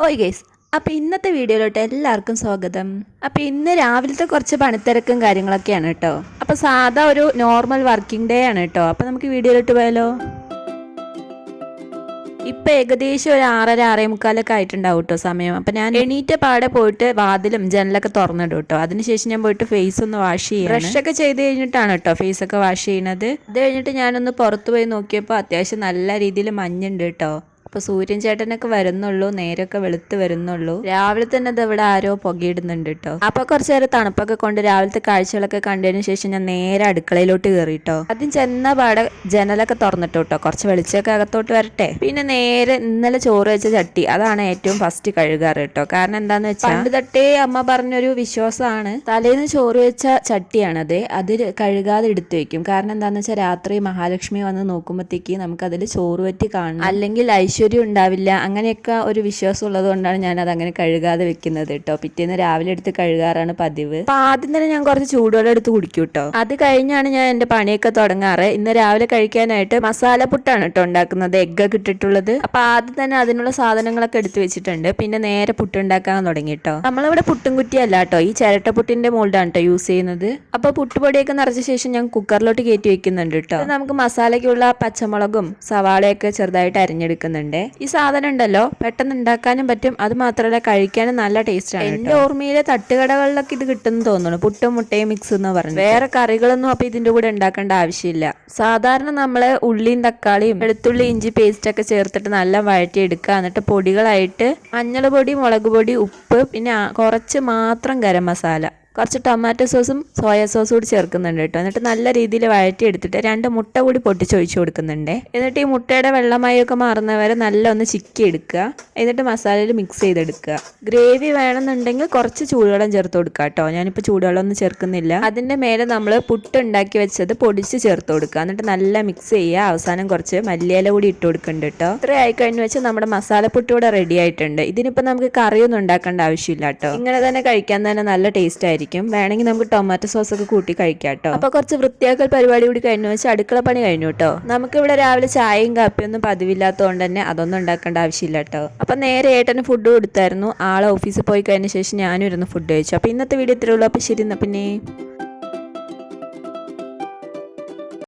ഓയ് ഗൈസ്, അപ്പോൾ ഇന്നത്തെ വീഡിയോയിലോട്ട് എല്ലാവർക്കും സ്വാഗതം. അപ്പോൾ ഇന്ന് രാവിലത്തെ കുറച്ച് പണിത്തിരക്കും കാര്യങ്ങളൊക്കെയാണ് കേട്ടോ. അപ്പോൾ സാധാ ഒരു നോർമൽ വർക്കിംഗ് ഡേ ആണ് കേട്ടോ. അപ്പോൾ നമുക്ക് വീഡിയോയിലോട്ട് പോയാലോ. ഇപ്പം ഏകദേശം ഒരു 6:30 6:45 ആയിട്ടുണ്ടാവും കേട്ടോ സമയം. അപ്പം ഞാൻ എണീറ്റ പാടെ പോയിട്ട് വാതിലും ജനലൊക്കെ തുറന്നിടും കേട്ടോ. അതിനുശേഷം ഞാൻ പോയിട്ട് ഫേസ് ഒന്ന് വാഷ് ചെയ്യും. ബ്രഷൊക്കെ ചെയ്ത് കഴിഞ്ഞിട്ടാണ് കേട്ടോ ഫേസൊക്കെ വാഷ് ചെയ്യുന്നത്. അത് കഴിഞ്ഞിട്ട് ഞാനൊന്ന് പുറത്ത് പോയി നോക്കിയപ്പോൾ അത്യാവശ്യം നല്ല രീതിയിൽ മഞ്ഞുണ്ട് കേട്ടോ. അപ്പോൾ സൂര്യൻ ചേട്ടനൊക്കെ വരുന്നുള്ളൂ, നേരൊക്കെ വെളുത്ത് വരുന്നുള്ളൂ. രാവിലെ തന്നെ ഇത് ഇവിടെ ആരോ പുകയിടുന്നുണ്ട് കേട്ടോ. അപ്പോൾ കുറച്ച് നേരം തണുപ്പൊക്കെ കൊണ്ട് രാവിലത്തെ കാഴ്ചകളൊക്കെ കണ്ടതിന് ശേഷം ഞാൻ നേരെ അടുക്കളയിലോട്ട് കയറി കേട്ടോ. ആദ്യം ചെന്ന പാടെ ജനലൊക്കെ തുറന്നിട്ടു കേട്ടോ, കുറച്ച് വെളിച്ചമൊക്കെ അകത്തോട്ട് വരട്ടെ. പിന്നെ നേരെ ഇന്നലെ ചോറ് വെച്ച ചട്ടി, അതാണ് ഏറ്റവും ഫസ്റ്റ് കഴുകാറ് കേട്ടോ. കാരണം എന്താന്ന് വെച്ചാൽ പണ്ട് തട്ടേ അമ്മ പറഞ്ഞൊരു വിശ്വാസമാണ്, തലേന്ന് ചോറ് വെച്ച ചട്ടിയാണത്, അത് കഴുകാതെ എടുത്തു വെക്കും. കാരണം എന്താന്ന് വെച്ചാൽ രാത്രി മഹാലക്ഷ്മി വന്ന് നോക്കുമ്പോഴത്തേക്ക് നമുക്കതിൽ ചോറ് പറ്റി കാണണം, അല്ലെങ്കിൽ ഐശ്വര്യം ഉണ്ടാവില്ല, അങ്ങനെയൊക്കെ ഒരു വിശ്വാസം ഉള്ളത് കൊണ്ടാണ് ഞാൻ അതങ്ങനെ കഴുകാതെ വെക്കുന്നത് കേട്ടോ. പിറ്റേന്ന് രാവിലെ എടുത്ത് കഴുകാറാണ് പതിവ്. അപ്പൊ ആദ്യം തന്നെ ഞാൻ കുറച്ച് ചൂടുവെള്ളം എടുത്ത് കുടിക്കും കേട്ടോ. അത് കഴിഞ്ഞാണ് ഞാൻ എൻ്റെ പണിയൊക്കെ തുടങ്ങാറ്. ഇന്ന് രാവിലെ കഴിക്കാനായിട്ട് മസാല പുട്ടാണ് കേട്ടോ ഉണ്ടാക്കുന്നത്, എഗ്ഗൊക്കെ ഇട്ടിട്ടുള്ളത്. അപ്പൊ ആദ്യം തന്നെ അതിനുള്ള സാധനങ്ങളൊക്കെ എടുത്ത് വെച്ചിട്ടുണ്ട്. പിന്നെ നേരെ പുട്ടുണ്ടാക്കാൻ തുടങ്ങി കേട്ടോ. നമ്മളിവിടെ പുട്ടും കുറ്റിയല്ല കേട്ടോ, ഈ ചിരട്ടപ്പുട്ടിന്റെ മോൾഡാണ് കേട്ടോ യൂസ് ചെയ്യുന്നത്. അപ്പൊ പുട്ടുപൊടിയൊക്കെ നിറച്ച ശേഷം ഞാൻ കുക്കറിലോട്ട് കയറ്റി വെക്കുന്നുണ്ട് കേട്ടോ. നമുക്ക് മസാലയ്ക്കുള്ള പച്ചമുളകും സവാളയൊക്കെ ചെറുതായിട്ട് അരിഞ്ഞെടുക്കുന്നുണ്ട്. ഈ സാധനം ഉണ്ടല്ലോ പെട്ടെന്ന് ഉണ്ടാക്കാനും പറ്റും, അത് മാത്രമല്ല കഴിക്കാനും നല്ല ടേസ്റ്റ് ആണ്. എന്റെ ഓർമ്മയിലെ തട്ടുകടകളിലൊക്കെ ഇത് കിട്ടുമെന്ന് തോന്നുന്നു, പുട്ടും മുട്ടയും മിക്സ് എന്ന് പറഞ്ഞു. വേറെ കറികളൊന്നും അപ്പൊ ഇതിന്റെ കൂടെ ഉണ്ടാക്കേണ്ട ആവശ്യമില്ല. സാധാരണ നമ്മള് ഉള്ളിയും തക്കാളിയും വെളുത്തുള്ളി ഇഞ്ചി പേസ്റ്റ് ഒക്കെ ചേർത്തിട്ട് നല്ല വഴറ്റി എടുക്കുക. എന്നിട്ട് പൊടികളായിട്ട് മഞ്ഞൾ പൊടി, മുളക് പൊടി, ഉപ്പ്, പിന്നെ കുറച്ച് മാത്രം ഗരം മസാല, കുറച്ച് ടൊമാറ്റോ സോസും സോയാ സോസും കൂടി ചേർക്കുന്നുണ്ട് കേട്ടോ. എന്നിട്ട് നല്ല രീതിയിൽ വഴറ്റി എടുത്തിട്ട് 2 മുട്ട കൂടി പൊട്ടിച്ചൊഴിച്ചു കൊടുക്കുന്നുണ്ട്. എന്നിട്ട് ഈ മുട്ടയുടെ വെള്ളമയൊക്കെ മാറുന്നവരെ നല്ല ഒന്ന് ചിക്കി എടുക്കുക. എന്നിട്ട് മസാലയിൽ മിക്സ് ചെയ്തെടുക്കുക. ഗ്രേവി വേണമെന്നുണ്ടെങ്കിൽ കുറച്ച് ചൂടുവെള്ളം ചേർത്ത് കൊടുക്കുക കേട്ടോ. ഞാനിപ്പോൾ ചൂടുവെള്ളം ഒന്നും ചേർക്കുന്നില്ല. അതിൻ്റെ മേലെ നമ്മൾ പുട്ട് ഉണ്ടാക്കി വെച്ചത് പൊടിച്ച് ചേർത്ത് കൊടുക്കുക. എന്നിട്ട് നല്ല മിക്സ് ചെയ്യുക. അവസാനം കുറച്ച് മല്ലിയില കൂടി ഇട്ട് കൊടുക്കുന്നുണ്ട് കേട്ടോ. ഇത്ര ആയിക്കഴിഞ്ഞ് വെച്ചാൽ നമ്മുടെ മസാലപ്പുട്ട് ഇവിടെ റെഡി ആയിട്ടുണ്ട്. ഇതിനിപ്പോൾ നമുക്ക് കറിയൊന്നും ഉണ്ടാക്കേണ്ട ആവശ്യമില്ല കേട്ടോ. ഇങ്ങനെ തന്നെ കഴിക്കാൻ തന്നെ നല്ല ടേസ്റ്റ് ആയിരിക്കും. വേണമെങ്കിൽ നമുക്ക് ടൊമാറ്റോ സോസ് ഒക്കെ കൂട്ടി കഴിക്കാം കേട്ടോ. അപ്പൊ കുറച്ച് വൃത്തിയാക്കൽ പരിപാടി കൂടി കഴിഞ്ഞു വെച്ചാൽ അടുക്കള പണി കഴിഞ്ഞു കേട്ടോ. നമുക്ക് ഇവിടെ രാവിലെ ചായയും കാപ്പിയൊന്നും പതിവില്ലാത്തതുകൊണ്ട് തന്നെ അതൊന്നും ഉണ്ടാക്കേണ്ട ആവശ്യമില്ല കേട്ടോ. അപ്പൊ നേരെ ഏട്ടന് ഫുഡ് കൊടുത്തായിരുന്നു. ആളെ ഓഫീസിൽ പോയി കഴിഞ്ഞ ശേഷം ഞാനും ഇരുന്ന് ഫുഡ് കഴിച്ചു. അപ്പൊ ഇന്നത്തെ വീഡിയോ ഇത്രേ ഉള്ളൂ. അപ്പൊ ശരി, എന്നാ പിന്നെ.